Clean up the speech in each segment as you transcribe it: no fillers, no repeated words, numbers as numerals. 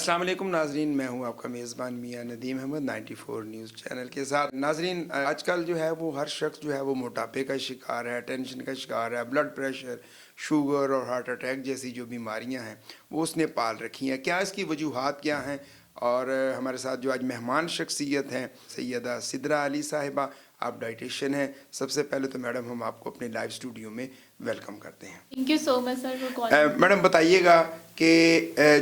अस्सलाम वालेकुम नाजरीन, मैं हूं आपका मेज़बान मियां नदीम अहमद 94 न्यूज़ चैनल के साथ। नाजरीन, आजकल जो है वो हर शख्स जो है वो मोटापे का शिकार है, टेंशन का शिकार है, ब्लड प्रेशर, शुगर और हार्ट अटैक जैसी जो बीमारियां हैं वो उसने पाल रखी हैं। क्या इसकी वजूहात क्या हैं? और हमारे साथ जो आज मेहमान शख्सियत हैं सैयदा सिद्रा अली साहिबा, आप डाइटिशियन हैं। सबसे पहले तो मैडम हम आपको अपने लाइव स्टूडियो में वेलकम करते हैं। Thank you so much sir for calling. Madam बताइएगा कि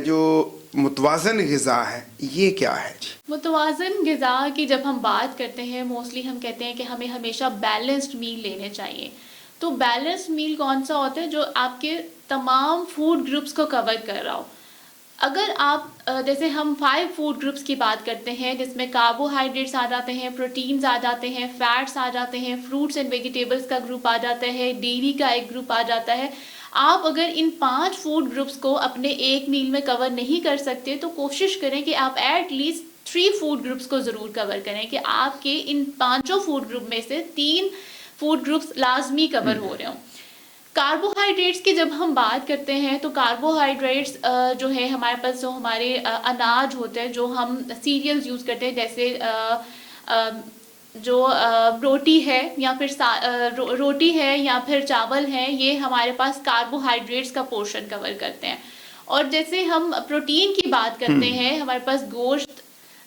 जो मुतवाज़न ग़िज़ा है ये क्या है? मुतवाज़न ग़िज़ा की जब हम बात करते हैं, मोस्टली हम कहते हैं कि हमें हमेशा बैलेंस्ड मील लेने चाहिए। तो बैलेंस्ड मील कौन सा होता है? जो आपके तमाम फूड ग्रुप्स को कवर कर रहा हो। अगर आप जैसे हम 5 फूड ग्रुप्स की बात करते हैं, जिसमें कार्बोहाइड्रेट्स आ जाते हैं, प्रोटीन्स आ जाते हैं, फैट्स आ जाते हैं, फ्रूट्स एंड वेजिटेबल्स का ग्रुप आ जाता है, डेयरी का एक ग्रुप आ जाता है। आप अगर इन 5 फूड ग्रुप्स को अपने एक मील में कवर नहीं कर सकते तो कोशिश करें कि आप एटलीस्ट 3 फूड ग्रुप्स को ज़रूर कवर करें, कि आपके इन 5 फूड ग्रुप में से 3 फूड ग्रुप्स लाजमी कवर हो रहे हों। कार्बोहाइड्रेट्स की जब हम बात करते हैं तो कार्बोहाइड्रेट्स जो है हमारे पास, जो हमारे अनाज होते हैं, जो हम सीरियल्स यूज़ करते हैं, जैसे जो रोटी है या फिर रोटी है या फिर चावल है, ये हमारे पास कार्बोहाइड्रेट्स का पोर्शन कवर करते हैं। और जैसे हम प्रोटीन की बात करते हैं, हमारे पास गोश्त,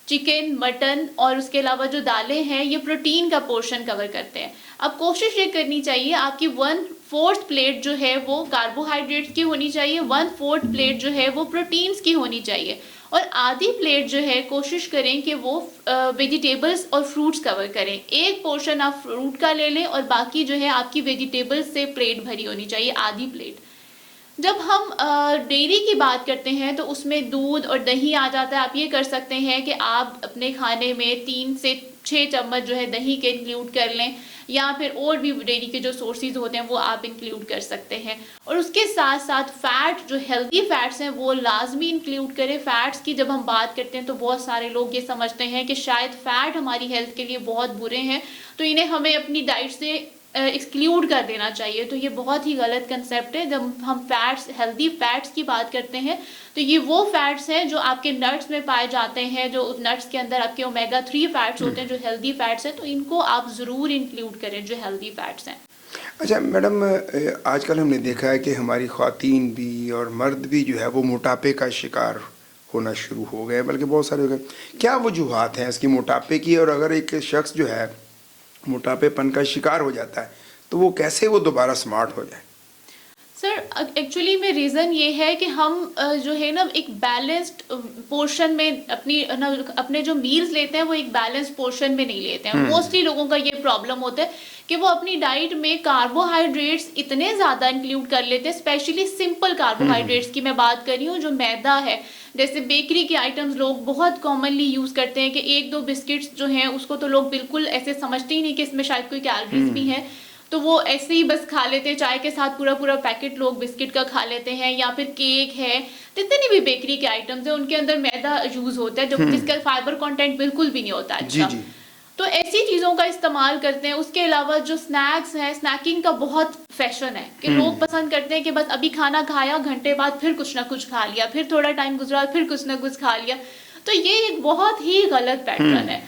चिकन, मटन और उसके अलावा जो दालें हैं, ये प्रोटीन का पोर्शन कवर करते हैं। अब कोशिश ये करनी चाहिए आपकी 1/4 प्लेट जो है वो कार्बोहाइड्रेट्स की होनी चाहिए, 1/4 प्लेट जो है वो प्रोटीन्स की होनी चाहिए, और आधी प्लेट जो है कोशिश करें कि वो वेजिटेबल्स और फ्रूट्स कवर करें। एक पोर्शन आप फ्रूट का ले लें और बाकी जो है आपकी वेजिटेबल्स से प्लेट भरी होनी चाहिए, आधी प्लेट। जब हम डेयरी की बात करते हैं तो उसमें दूध और दही आ जाता है। आप ये कर सकते हैं कि आप अपने खाने में 3 से 6 चम्मच जो है दही के इंक्लूड कर लें, या फिर और भी डेयरी के जो सोर्सेज होते हैं वो आप इंक्लूड कर सकते हैं। और उसके साथ साथ फैट, जो हेल्दी फैट्स हैं वो लाजमी इंक्लूड करें। फैट्स की जब हम बात करते हैं तो बहुत सारे लोग ये समझते हैं कि शायद फ़ैट हमारी हेल्थ के लिए बहुत बुरे हैं, तो इन्हें हमें अपनी डाइट से एक्सक्लूड कर देना चाहिए। तो ये बहुत ही गलत कंसेप्ट है। जब हम फैट्स, हेल्दी फैट्स की बात करते हैं तो ये वो फैट्स हैं जो आपके नट्स में पाए जाते हैं, जो नट्स के अंदर आपके ओमेगा 3 फैट्स होते हैं, जो हेल्दी फैट्स हैं, तो इनको आप ज़रूर इंक्लूड करें, जो हेल्दी फैट्स हैं। अच्छा मैडम, आजकल हमने देखा है कि हमारी ख़वातीन भी और मर्द भी जो है वो मोटापे का शिकार होना शुरू हो गए, बल्कि बहुत सारे हो गए। क्या वजूहात हैं इसकी मोटापे की? और अगर एक शख्स जो है मोटापेपन का शिकार हो जाता है तो वो कैसे वो दोबारा स्मार्ट हो जाए? सर एक्चुअली में रीज़न ये है कि हम जो है ना एक बैलेंस्ड पोर्शन में अपने जो मील्स लेते हैं वो एक बैलेंस्ड पोर्शन में नहीं लेते हैं। मोस्टली लोगों का ये प्रॉब्लम होता है कि वो अपनी डाइट में कार्बोहाइड्रेट्स इतने ज़्यादा इंक्लूड कर लेते हैं, स्पेशली सिंपल कार्बोहाइड्रेट्स की मैं बात कर रही हूँ, जो मैदा है, जैसे बेकरी के आइटम्स लोग बहुत कॉमनली यूज़ करते हैं कि 1-2 बिस्किट्स जो हैं उसको तो लोग बिल्कुल ऐसे समझते ही नहीं कि इसमें शायद कोई कैलोरीज भी है, तो वो ऐसे ही बस खा लेते हैं। चाय के साथ पूरा पूरा पैकेट लोग बिस्किट का खा लेते हैं, या फिर केक है, जितनी भी बेकरी के आइटम्स हैं उनके अंदर मैदा यूज़ होता है, जो जिसका फाइबर कंटेंट बिल्कुल भी नहीं होता अच्छा। जी। तो ऐसी चीज़ों का इस्तेमाल करते हैं। उसके अलावा जो स्नैक्स हैं, स्नैकिंग का बहुत फैशन है कि लोग पसंद करते हैं कि बस अभी खाना खाया, घंटे बाद फिर कुछ ना कुछ खा लिया, फिर थोड़ा टाइम गुजरा फिर कुछ ना कुछ खा लिया। तो ये एक बहुत ही गलत पैटर्न है।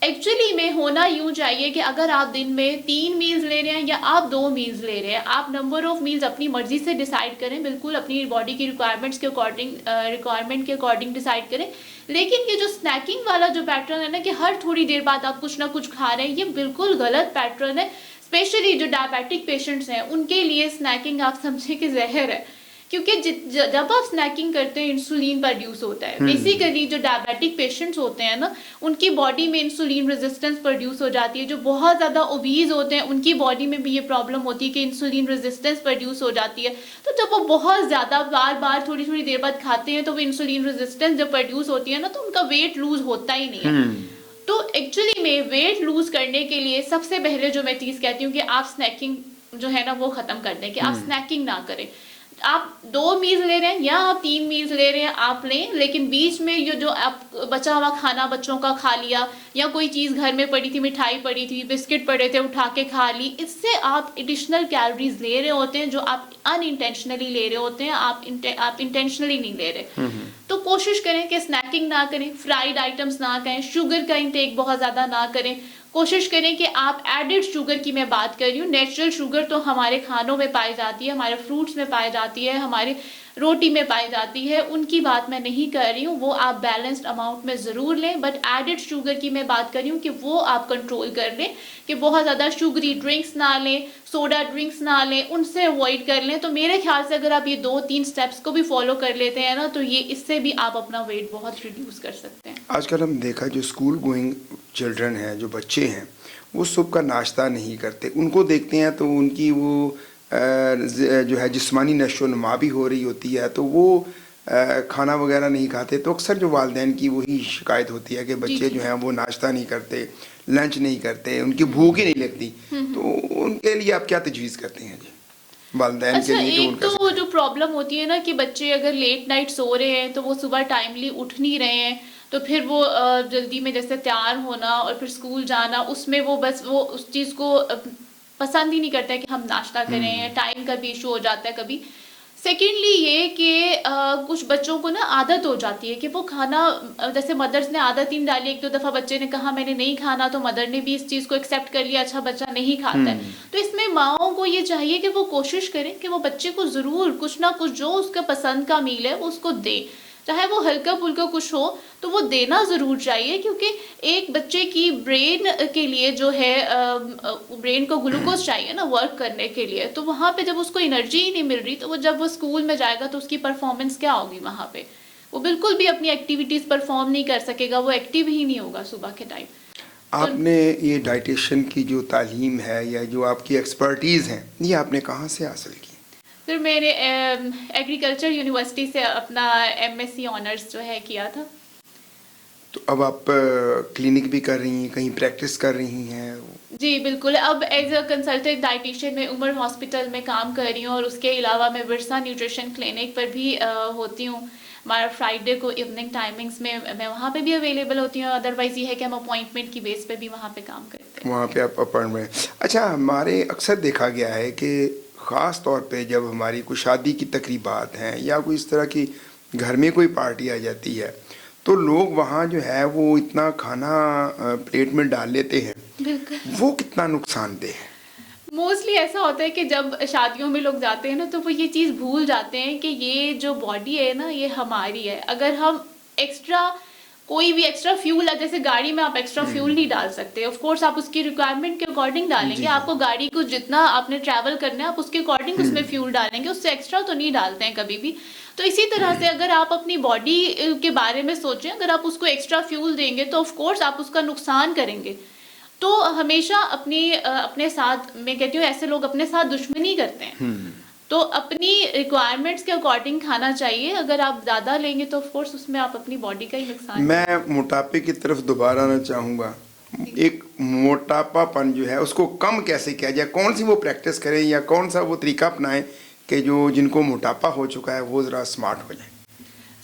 एक्चुअली में होना यूँ चाहिए कि अगर आप दिन में 3 मील्स ले रहे हैं या आप 2 मील्स ले रहे हैं, आप नंबर ऑफ मील्स अपनी मर्जी से डिसाइड करें, बिल्कुल अपनी बॉडी की रिक्वायरमेंट के अकॉर्डिंग डिसाइड करें। लेकिन ये जो स्नैकिंग वाला जो पैटर्न है ना, कि हर थोड़ी देर बाद आप कुछ ना कुछ खा रहे हैं, ये बिल्कुल गलत पैटर्न है। स्पेशली जो डायबिटिक पेशेंट्स हैं उनके लिए स्नैकिंग आप समझें कि जहर है, क्योंकि जब आप स्नैकिंग करते हैं इंसुलिन प्रोड्यूस होता है। बेसिकली जो डायबिटिक पेशेंट्स होते हैं ना, उनकी बॉडी में इंसुलिन रेजिस्टेंस प्रोड्यूस हो जाती है। जो बहुत ज़्यादा ओबीज होते हैं उनकी बॉडी में भी ये प्रॉब्लम होती है कि इंसुलिन रेजिस्टेंस प्रोड्यूस हो जाती है। तो जब वो बहुत ज़्यादा बार बार थोड़ी थोड़ी देर बाद खाते हैं तो वो इंसुलिन रेजिस्टेंस जब प्रोड्यूस होती है ना, तो उनका वेट लूज होता ही नहीं है। तो एक्चुअली में वेट लूज करने के लिए सबसे पहले जो मैं चीज़ कहती हूँ कि आप स्नैकिंग जो है ना वो ख़त्म कर दें, कि आप स्नैकिंग ना करें। आप 2 मील्स ले रहे हैं या आप 3 मील्स ले रहे हैं, आप लें, लेकिन बीच में ये जो आप बचा हुआ खाना बच्चों का खा लिया, या कोई चीज़ घर में पड़ी थी, मिठाई पड़ी थी, बिस्किट पड़े थे, उठा के खा ली, इससे आप एडिशनल कैलोरीज ले रहे होते हैं जो आप अनइंटेंशनली ले रहे होते हैं, आप इंटेंशनली नहीं ले रहे। तो तो कोशिश करें कि स्नैकिंग ना करें, फ्राइड आइटम्स ना करें, शुगर का इंटेक बहुत ज़्यादा ना करें। कोशिश करें कि आप एडिड शुगर की मैं बात कर रही हूँ, नेचुरल शुगर तो हमारे खानों में पाई जाती है, हमारे फ्रूट्स में पाई जाती है, हमारी रोटी में पाई जाती है, उनकी बात मैं नहीं कर रही हूँ, वो आप बैलेंस्ड अमाउंट में ज़रूर लें। बट एडिड शुगर की मैं बात कर रही हूँ कि वो आप कंट्रोल कर लें, कि बहुत ज़्यादा शुगरी ड्रिंक्स ना लें, सोडा ड्रिंक्स ना लें, उनसे अवॉइड कर लें। तो मेरे ख्याल से अगर आप ये 2-3 स्टेप्स को भी फॉलो कर लेते हैं ना, तो ये इससे भी आप अपना वेट बहुत रिड्यूस कर सकते हैं। आजकल हम देखा जो स्कूल गोइंग चिल्ड्रन हैं, जो बच्चे हैं, वो सुबह का नाश्ता नहीं करते। उनको देखते हैं तो उनकी वो जो है जिस्मानी नशो-नुमा भी हो रही होती है, तो वो खाना वगैरह नहीं खाते। तो अक्सर जो वालिदैन की वही शिकायत होती है कि बच्चे जो हैं वो नाश्ता नहीं करते, लंच नहीं करते, उनकी भूख ही नहीं लगती। तो उनके लिए आप क्या तजवीज़ करते हैं जी, वालिदैन के अच्छा, लिए? एक तो जो प्रॉब्लम होती है ना कि बच्चे अगर लेट नाइट सो रहे हैं तो वो सुबह टाइमली उठ नहीं रहे हैं, तो फिर वो जल्दी में जैसे तैयार होना और फिर स्कूल जाना, उसमें वो बस वो उस चीज़ को पसंद ही नहीं करता है कि हम नाश्ता करें। टाइम का भी इशू हो जाता है कभी। सेकेंडली ये कि कुछ बच्चों को ना आदत हो जाती है कि वो खाना जैसे मदर्स ने आदत ही नहीं डाली, 1-2 दफ़ा बच्चे ने कहा मैंने नहीं खाना, तो मदर ने भी इस चीज़ को एक्सेप्ट कर लिया, अच्छा बच्चा नहीं खाता है। तो इसमें माओं को ये चाहिए कि वो कोशिश करें कि वो बच्चे को ज़रूर कुछ ना कुछ जो उसका पसंद का मील है वो उसको दे, चाहे वो हल्का फुल्का कुछ हो तो वो देना ज़रूर चाहिए। क्योंकि एक बच्चे की ब्रेन के लिए जो है ब्रेन को ग्लूकोज चाहिए ना वर्क करने के लिए, तो वहाँ पे जब उसको एनर्जी ही नहीं मिल रही, तो वो जब वो स्कूल में जाएगा तो उसकी परफॉर्मेंस क्या होगी वहाँ पे? वो बिल्कुल भी अपनी एक्टिविटीज़ परफॉर्म नहीं कर सकेगा, वो एक्टिव ही नहीं होगा सुबह के टाइम। तो आपने ये डाइटिशियन की जो तालीम है या जो आपकी एक्सपर्टीज़ हैं, ये आपने कहाँ से हासिल की? फिर मैंने एग्रीकल्चर यूनिवर्सिटी से अपना एमएससी ऑनर्स जो है किया था। तो अब आप क्लिनिक भी कर रही हैं, कहीं प्रैक्टिस कर रही हैं? जी बिल्कुल, अब एज अ कंसल्टेंट डाइटिशियन मैं उमर हॉस्पिटल में काम कर रही हूँ, और उसके अलावा मैं विरसा न्यूट्रिशन क्लिनिक पर भी होती हूँ। हमारा फ्राइडे को इवनिंग टाइमिंग्स में मैं वहाँ पे भी अवेलेबल होती हूँ। अदरवाइज़ ये है कि हम अपॉइंटमेंट की बेस पे भी वहाँ पे काम करते हैं। वहाँ पे आप अपॉइंटमेंट। अच्छा, हमारे अक्सर देखा गया है कि ख़ास तौर पे जब हमारी कोई शादी की तकरीबात हैं या कोई इस तरह की घर में कोई पार्टी आ जाती है, तो लोग वहाँ जो है वो इतना खाना प्लेट में डाल लेते हैं। बिल्कुल। वो कितना नुकसानदेह है? मोस्टली ऐसा होता है कि जब शादियों में लोग जाते हैं ना, तो वो ये चीज़ भूल जाते हैं कि ये जो बॉडी है ना, ये हमारी है। अगर हम एक्स्ट्रा कोई भी एक्स्ट्रा फ्यूल है, जैसे गाड़ी में आप एक्स्ट्रा फ्यूल नहीं डाल सकते, ऑफ कोर्स आप उसकी रिक्वायरमेंट के अकॉर्डिंग डालेंगे। जी। आपको गाड़ी को जितना आपने ट्रैवल करना है आप उसके अकॉर्डिंग उसमें फ्यूल डालेंगे, उससे एक्स्ट्रा तो नहीं डालते हैं कभी भी। तो इसी तरह से अगर आप अपनी बॉडी के बारे में सोचें, अगर आप उसको एक्स्ट्रा फ्यूल देंगे तो ऑफ कोर्स आप उसका नुकसान करेंगे। तो हमेशा अपने साथ, मैं कहती हूँ ऐसे लोग अपने साथ दुश्मनी करते हैं। तो अपनी रिक्वायरमेंट्स के अकॉर्डिंग खाना चाहिए। अगर आप ज़्यादा लेंगे तो ऑफ कोर्स उसमें आप अपनी बॉडी का ही नुकसान। मैं मोटापे की तरफ दोबारा आना चाहूँगा। एक मोटापापन जो है उसको कम कैसे किया जाए? कौन सी वो प्रैक्टिस करें या कौन सा वो तरीका अपनाएं कि जो जिनको मोटापा हो चुका है वो ज़रा स्मार्ट हो जाए?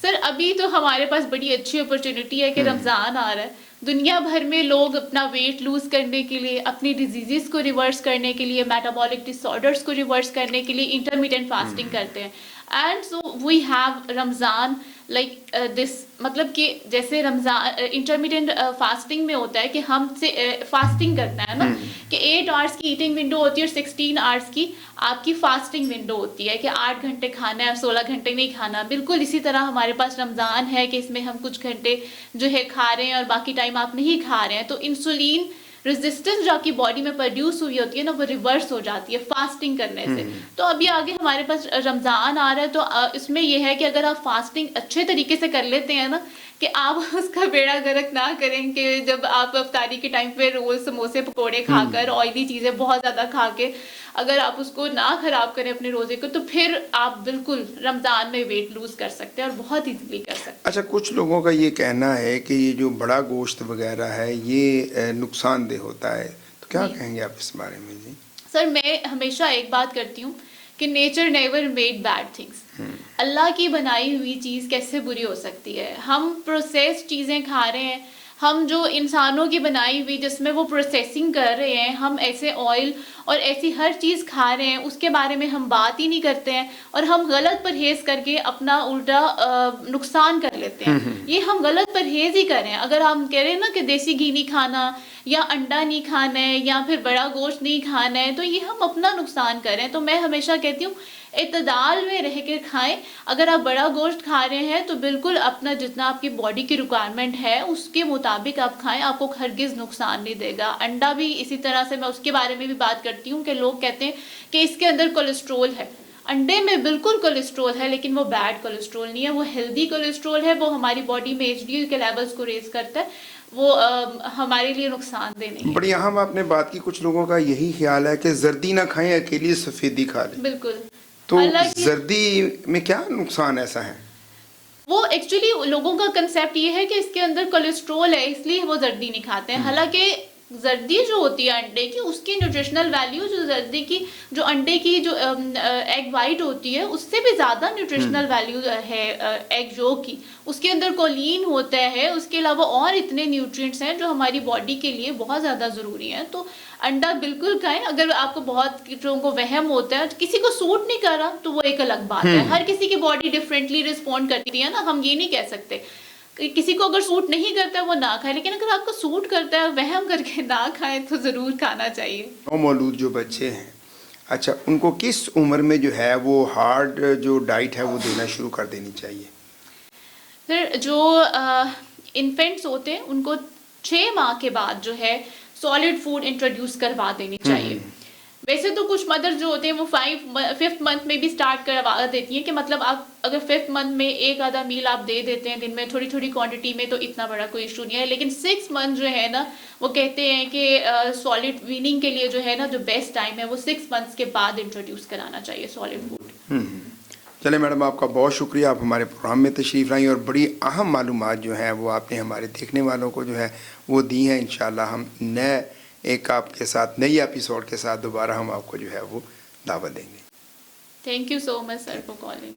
सर अभी तो हमारे पास बड़ी अच्छी अपॉर्चुनिटी है कि रमज़ान आ रहा है। दुनिया भर में लोग अपना वेट लूज करने के लिए, अपनी डिजीजेस को रिवर्स करने के लिए, मेटाबॉलिक डिसऑर्डर्स को रिवर्स करने के लिए इंटरमिटेंट फास्टिंग करते हैं। And so we have Ramzan like this, मतलब कि जैसे रमज़ान इंटरमिटेंट फास्टिंग में होता है कि हम से फास्टिंग करना है ना, कि 8 आवर्स की ईटिंग विंडो होती है और 16 आवर्स की आपकी फास्टिंग विंडो होती है, कि 8 घंटे खाना है, 16 घंटे नहीं खाना। बिल्कुल इसी तरह हमारे पास रमज़ान है कि इसमें हम कुछ घंटे जो है खा रहे हैं और बाकी टाइम आप नहीं खा रहे हैं। तो इंसुलिन रेजिस्टेंस जो आपकी बॉडी में प्रोड्यूस हुई होती है ना, वो रिवर्स हो जाती है फास्टिंग करने से। तो अभी आगे हमारे पास रमज़ान आ रहा है, तो इसमें यह है कि अगर आप फास्टिंग अच्छे तरीके से कर लेते हैं ना, कि आप उसका बेड़ा गर्क ना करें कि जब आप इफ्तारी के टाइम पे रोल समोसे पकोड़े खाकर, ऑयली चीज़ें बहुत ज़्यादा खा के अगर आप उसको ना ख़राब करें अपने रोज़े को, तो फिर आप बिल्कुल रमज़ान में वेट लूज़ कर सकते हैं और बहुत ईजीली कर सकते हैं। अच्छा, कुछ लोगों का ये कहना है कि ये जो बड़ा गोश्त वगैरह है ये नुकसानदेह होता है, तो क्या कहेंगे आप इस बारे में जी? सर मैं हमेशा एक बात करती हूँ कि nature never made bad things. अल्लाह की बनाई हुई चीज़ कैसे बुरी हो सकती है? हम प्रोसेस्ड चीज़ें खा रहे हैं, हम जो इंसानों की बनाई हुई जिसमें वो प्रोसेसिंग कर रहे हैं, हम ऐसे ऑयल और ऐसी हर चीज़ खा रहे हैं, उसके बारे में हम बात ही नहीं करते हैं और हम गलत परहेज़ करके अपना उल्टा नुकसान कर लेते हैं। ये हम गलत परहेज़ ही कर रहे हैं। अगर हम कह रहे हैं ना कि देसी घी नहीं खाना या अंडा नहीं खाना है या फिर बड़ा गोश्त नहीं खाना है, तो ये हम अपना नुकसान कर रहे हैं। तो मैं हमेशा कहती हूँ इत्तेदाल में रह के खाएं। अगर आप बड़ा गोश्त खा रहे हैं तो बिल्कुल अपना जितना आपकी बॉडी की रिक्वायरमेंट है उसके मुताबिक आप खाएं, आपको हरगिज़ नुकसान नहीं देगा। अंडा भी इसी तरह से, मैं उसके बारे में भी बात करती हूँ कि लोग कहते हैं कि इसके अंदर कोलेस्ट्रोल है। अंडे में बिल्कुल कोलेस्ट्रोल है, लेकिन वो बैड कोलेस्ट्रोल नहीं है, वो हेल्दी कोलेस्ट्रोल है। वो हमारी बॉडी में एचडीएल के लेवल्स को रेज करता है, वो हमारे लिए नुकसानदेह नहीं है। बड़ी अहम आपने बात की। कुछ लोगों का यही ख्याल है कि जर्दी ना खाएं, अकेली सफेदी खा लें। बिल्कुल। तो हालांकि जर्दी में क्या नुकसान ऐसा है? वो एक्चुअली लोगों का कंसेप्ट ये है कि इसके अंदर कोलेस्ट्रोल है इसलिए वो जर्दी नहीं खाते हैं। हालांकि जर्दी जो होती है अंडे की, उसकी न्यूट्रिशनल वैल्यू जो जर्दी की, जो अंडे की जो एग वाइट होती है, उससे भी ज़्यादा न्यूट्रिशनल वैल्यू है एग योक की। उसके अंदर कोलिन होता है, उसके अलावा और इतने न्यूट्रिएंट्स हैं जो हमारी बॉडी के लिए बहुत ज़्यादा ज़रूरी हैं। तो अंडा बिल्कुल खाएं। अगर आपको बहुत लोगों को वहम होता है, किसी को सूट नहीं कर रहा तो वो एक अलग बात है। हर किसी की बॉडी डिफरेंटली रिस्पॉन्ड करती है ना, हम ये नहीं कह सकते। किसी को अगर सूट नहीं करता है वो ना खाए, लेकिन अगर आपको सूट करता है वहम करके ना खाए तो ज़रूर खाना चाहिए। नौमौलूद जो बच्चे हैं, अच्छा, उनको किस उम्र में जो है वो हार्ड जो डाइट है वो देना शुरू कर देनी चाहिए? फिर जो इन्फेंट्स होते हैं उनको 6 माह के बाद जो है सॉलिड फूड इंट्रोड्यूस करवा देनी चाहिए। वैसे तो कुछ मदर जो होते हैं वो 5th मंथ में भी स्टार्ट करवा देती हैं कि मतलब आप अगर 5th मंथ में एक आधा मील आप दे देते हैं दिन में थोड़ी थोड़ी क्वांटिटी में, तो इतना बड़ा कोई इशू नहीं है। लेकिन 6 मंथ जो है ना, वो कहते हैं कि सॉलिड वीनिंग के लिए जो है ना, जो बेस्ट टाइम है वो 6 मंथ्स के बाद इंट्रोड्यूस कराना चाहिए सॉलिड फूड। चले मैडम, आपका बहुत शुक्रिया, आप हमारे प्रोग्राम में तशरीफ़ लाई और बड़ी अहम मालूमात जो हैं वो आपने हमारे देखने वालों को जो है वो दी हैं। इंशाल्लाह हम नए एक आपके साथ नई एपिसोड के साथ दोबारा हम आपको जो है वो दावत देंगे। Thank you so much sir for calling.